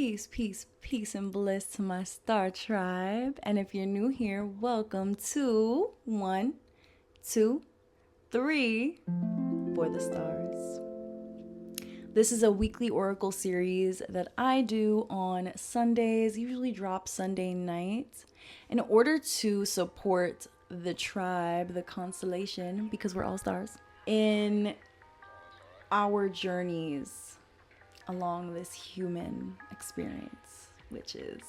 Peace, and bliss to my star tribe. And if you're new here, welcome to 1, 2, 3 for the stars. This is a weekly oracle series that I do on Sundays, usually drop Sunday night, in order to support the tribe, the constellation, because we're all stars, in our journeys along this human experience, which is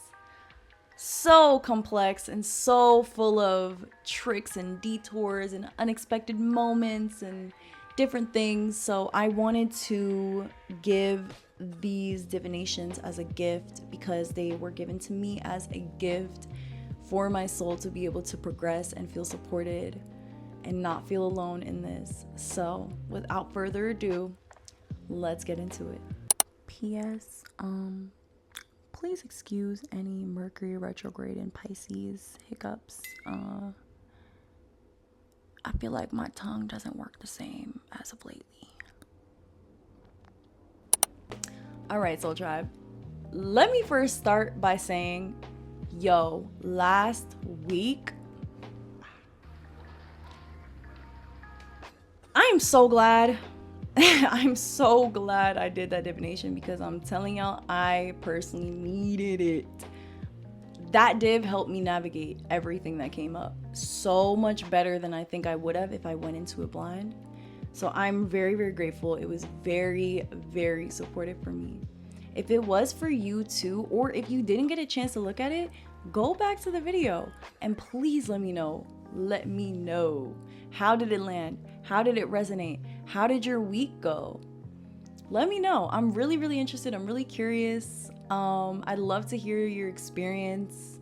so complex and so full of tricks and detours and unexpected moments and different things. So I wanted to give these divinations as a gift because they were given to me as a gift for my soul to be able to progress and feel supported and not feel alone in this. So without further ado, let's get into it. P.S. Please excuse any Mercury retrograde and Pisces hiccups. I feel like my tongue doesn't work the same as of lately. All right, Soul Tribe. Let me first start by saying, last week, I am so glad. I'm so glad I did that divination because I'm telling y'all, I personally needed it. That div helped me navigate everything that came up so much better than I think I would have if I went into it blind. So I'm very, very grateful. It was very, very supportive for me. If it was for you too, or if you didn't get a chance to look at it, go back to the video and please let me know. Let me know. How did it land? How did it resonate? How did your week go? Let me know. I'm really, really interested. I'm really curious. I'd love to hear your experience.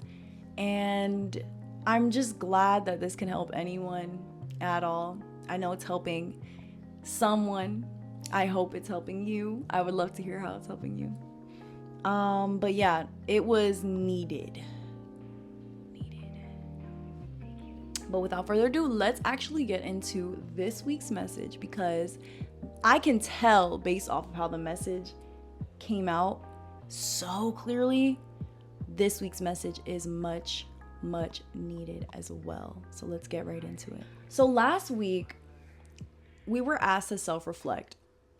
And I'm just glad that this can help anyone at all. I know it's helping someone. I hope it's helping you. I would love to hear how it's helping you. But yeah, it was needed. But without further ado, let's actually get into this week's message because I can tell based off of how the message came out so clearly, this week's message is much, much needed as well. So let's get right into it. So last week, we were asked to self-reflect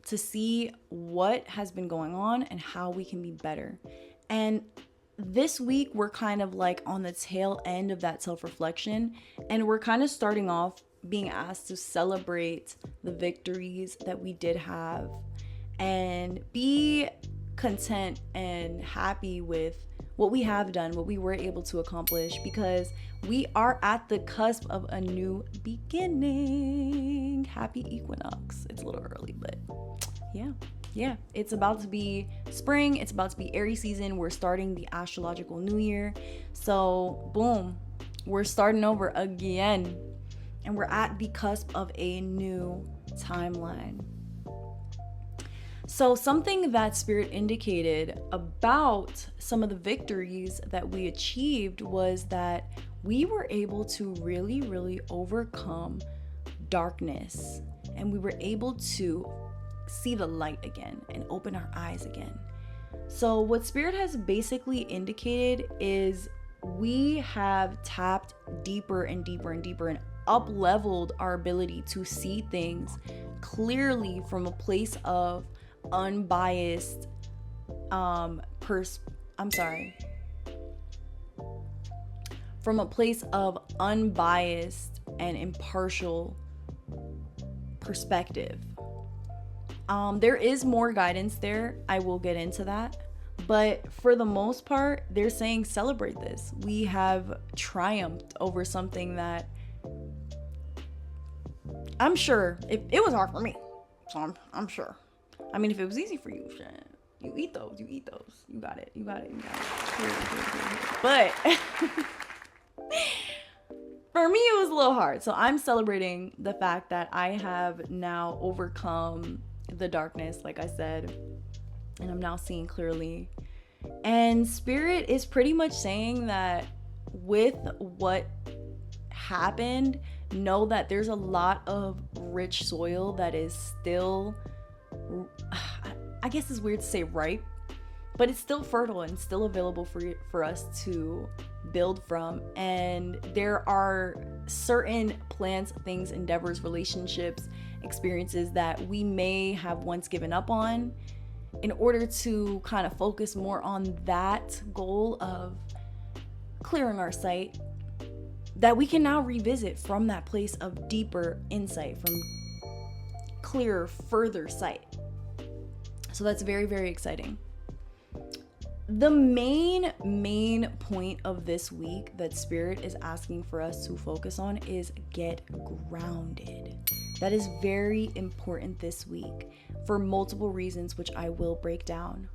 to see what has been going on and how we can be better. And this week, we're kind of like on the tail end of that self-reflection, and we're kind of starting off being asked to celebrate the victories that we did have and be content and happy with what we have done, what we were able to accomplish, because we are at the cusp of a new beginning. Happy equinox. It's a little early, but yeah, it's about to be spring. It's about to be Aries season. We're starting the astrological new year. So boom, we're starting over again. And we're at the cusp of a new timeline. So something that Spirit indicated about some of the victories that we achieved was that we were able to really, really overcome darkness. And we were able to see the light again and open our eyes again. So what Spirit has basically indicated is we have tapped deeper and deeper and deeper and up-leveled our ability to see things clearly from a place of unbiased from a place of unbiased and impartial perspective. There is more guidance there. I will get into that. But for the most part, they're saying celebrate this. We have triumphed over something that I'm sure it was hard for me. So I'm sure. I mean, if it was easy for you, you eat those. You got it. But for me, it was a little hard. So I'm celebrating the fact that I have now overcome the darkness, like I said, and I'm now seeing clearly. And Spirit is pretty much saying that with what happened, know that there's a lot of rich soil that is still, I guess it's weird to say ripe, but it's still fertile and still available for us to build from. And there are certain plans, things, endeavors, relationships, experiences that we may have once given up on in order to kind of focus more on that goal of clearing our sight, that we can now revisit from that place of deeper insight, from clearer, further sight. So that's very, very exciting. The main point of this week that Spirit is asking for us to focus on is get grounded. That is very important this week for multiple reasons, which I will break down.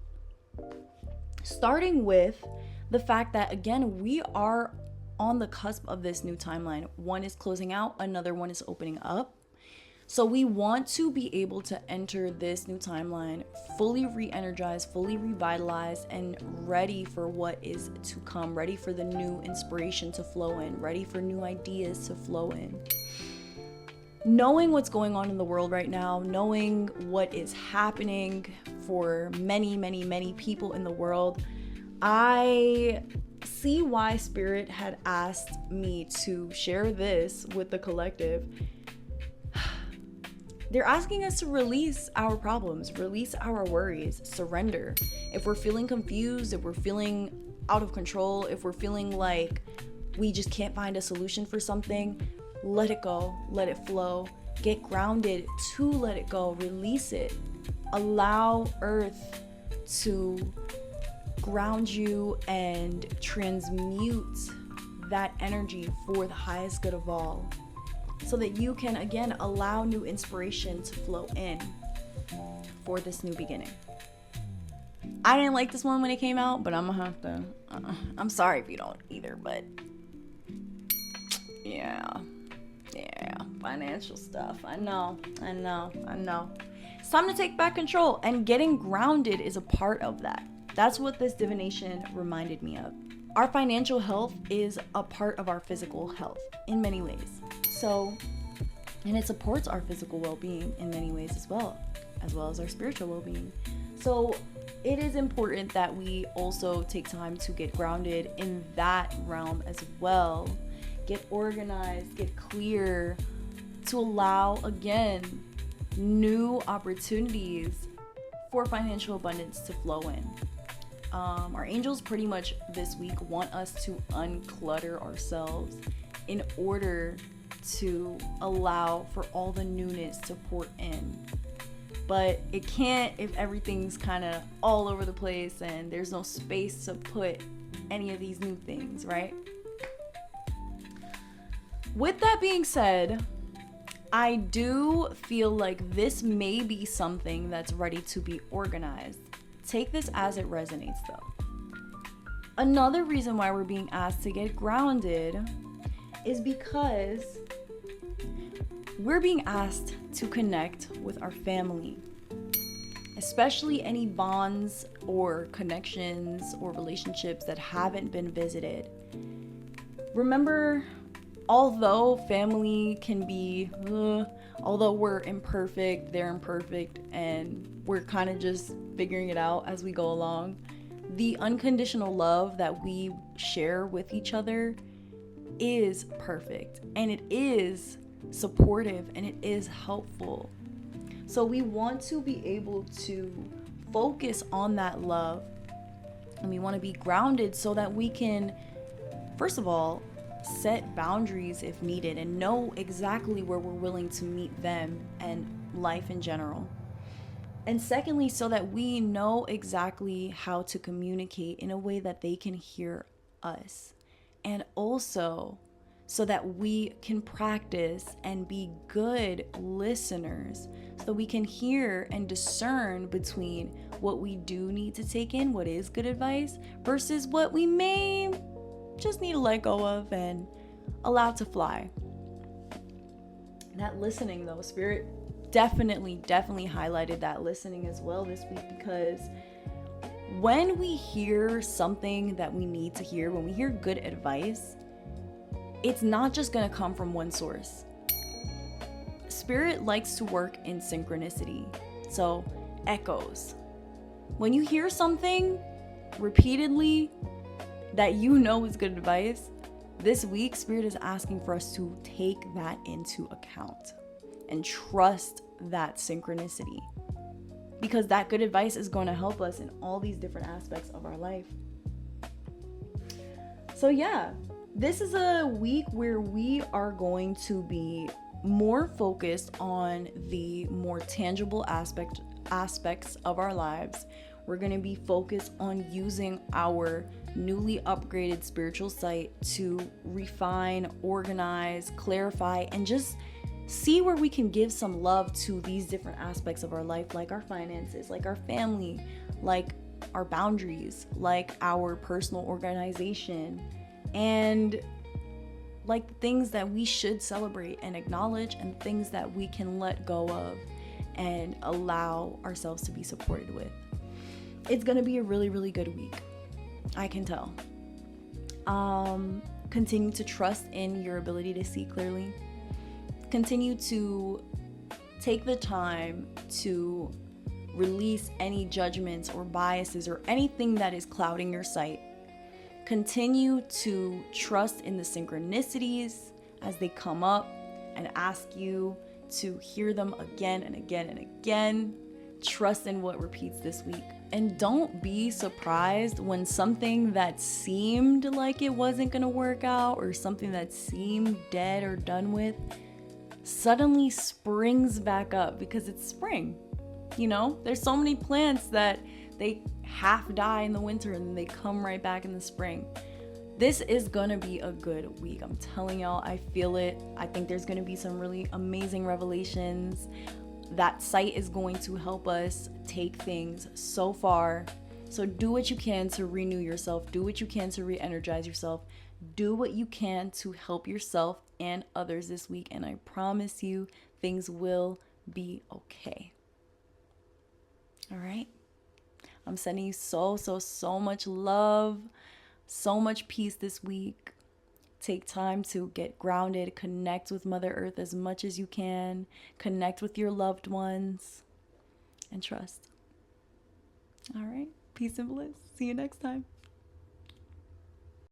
Starting with the fact that, again, we are on the cusp of this new timeline. One is closing out, another one is opening up. So we want to be able to enter this new timeline fully re-energized, fully revitalized, and ready for what is to come, ready for the new inspiration to flow in, ready for new ideas to flow in. Knowing what's going on in the world right now, knowing what is happening for many people in the world, I see why Spirit had asked me to share this with the collective. They're asking us to release our problems, release our worries, surrender. If we're feeling confused, if we're feeling out of control, if we're feeling like we just can't find a solution for something, let it go, let it flow, get grounded to let it go, release it. Allow Earth to ground you and transmute that energy for the highest good of all, so that you can again allow new inspiration to flow in for this new beginning. I didn't like this one when it came out, but I'm gonna have to I'm sorry if you don't either, but yeah, financial stuff. I know. It's time to take back control, and getting grounded is a part of that. That's what this divination reminded me of. Our financial health is a part of our physical health in many ways. So, and it supports our physical well-being in many ways as well as our spiritual well-being. So it is important that we also take time to get grounded in that realm as well. Get organized, get clear, to allow, again, new opportunities for financial abundance to flow in. Our angels pretty much this week want us to unclutter ourselves in order to allow for all the newness to pour in. But it can't if everything's kind of all over the place and there's no space to put any of these new things, right? With that being said, I do feel like this may be something that's ready to be organized. Take this as it resonates though. Another reason why we're being asked to get grounded is because we're being asked to connect with our family, especially any bonds or connections or relationships that haven't been visited. Remember, although family can be, although we're imperfect, they're imperfect, and we're kind of just figuring it out as we go along, the unconditional love that we share with each other is perfect, and it is supportive, and it is helpful. So we want to be able to focus on that love, and we want to be grounded so that we can, first of all, set boundaries if needed and know exactly where we're willing to meet them and life in general. And secondly, so that we know exactly how to communicate in a way that they can hear us. And also so that we can practice and be good listeners, so that we can hear and discern between what we do need to take in, what is good advice, versus what we may just need to let go of and allow to fly. That listening though, Spirit definitely highlighted that listening as well this week, because when we hear something that we need to hear, when we hear good advice, it's not just going to come from one source. Spirit likes to work in synchronicity. So, echoes. When you hear something, repeatedly that you know is good advice, this week, Spirit is asking for us to take that into account and trust that synchronicity, because that good advice is going to help us in all these different aspects of our life. So yeah, this is a week where we are going to be more focused on the more tangible aspects of our lives. We're going to be focused on using our newly upgraded spiritual sight to refine, organize, clarify, and just see where we can give some love to these different aspects of our life, like our finances, like our family, like our boundaries, like our personal organization, and like things that we should celebrate and acknowledge, and things that we can let go of and allow ourselves to be supported with. It's gonna be a really, really good week. I can tell. Continue to trust in your ability to see clearly. Continue to take the time to release any judgments or biases or anything that is clouding your sight. Continue to trust in the synchronicities as they come up, and ask you to hear them again and again and again. Trust in what repeats this week. And don't be surprised when something that seemed like it wasn't going to work out, or something that seemed dead or done with, suddenly springs back up, because it's spring. You know, there's so many plants that they half die in the winter and then they come right back in the spring. This is gonna be a good week. I'm telling y'all, I feel it. I think there's gonna be some really amazing revelations. That sight is going to help us take things so far. So do what you can to renew yourself. Do what you can to re-energize yourself. Do what you can to help yourself and others this week. And I promise you, things will be okay. All right? I'm sending you so much love, so much peace this week. Take time to get grounded, connect with Mother Earth as much as you can, connect with your loved ones, and trust. All right, peace and bliss. See you next time.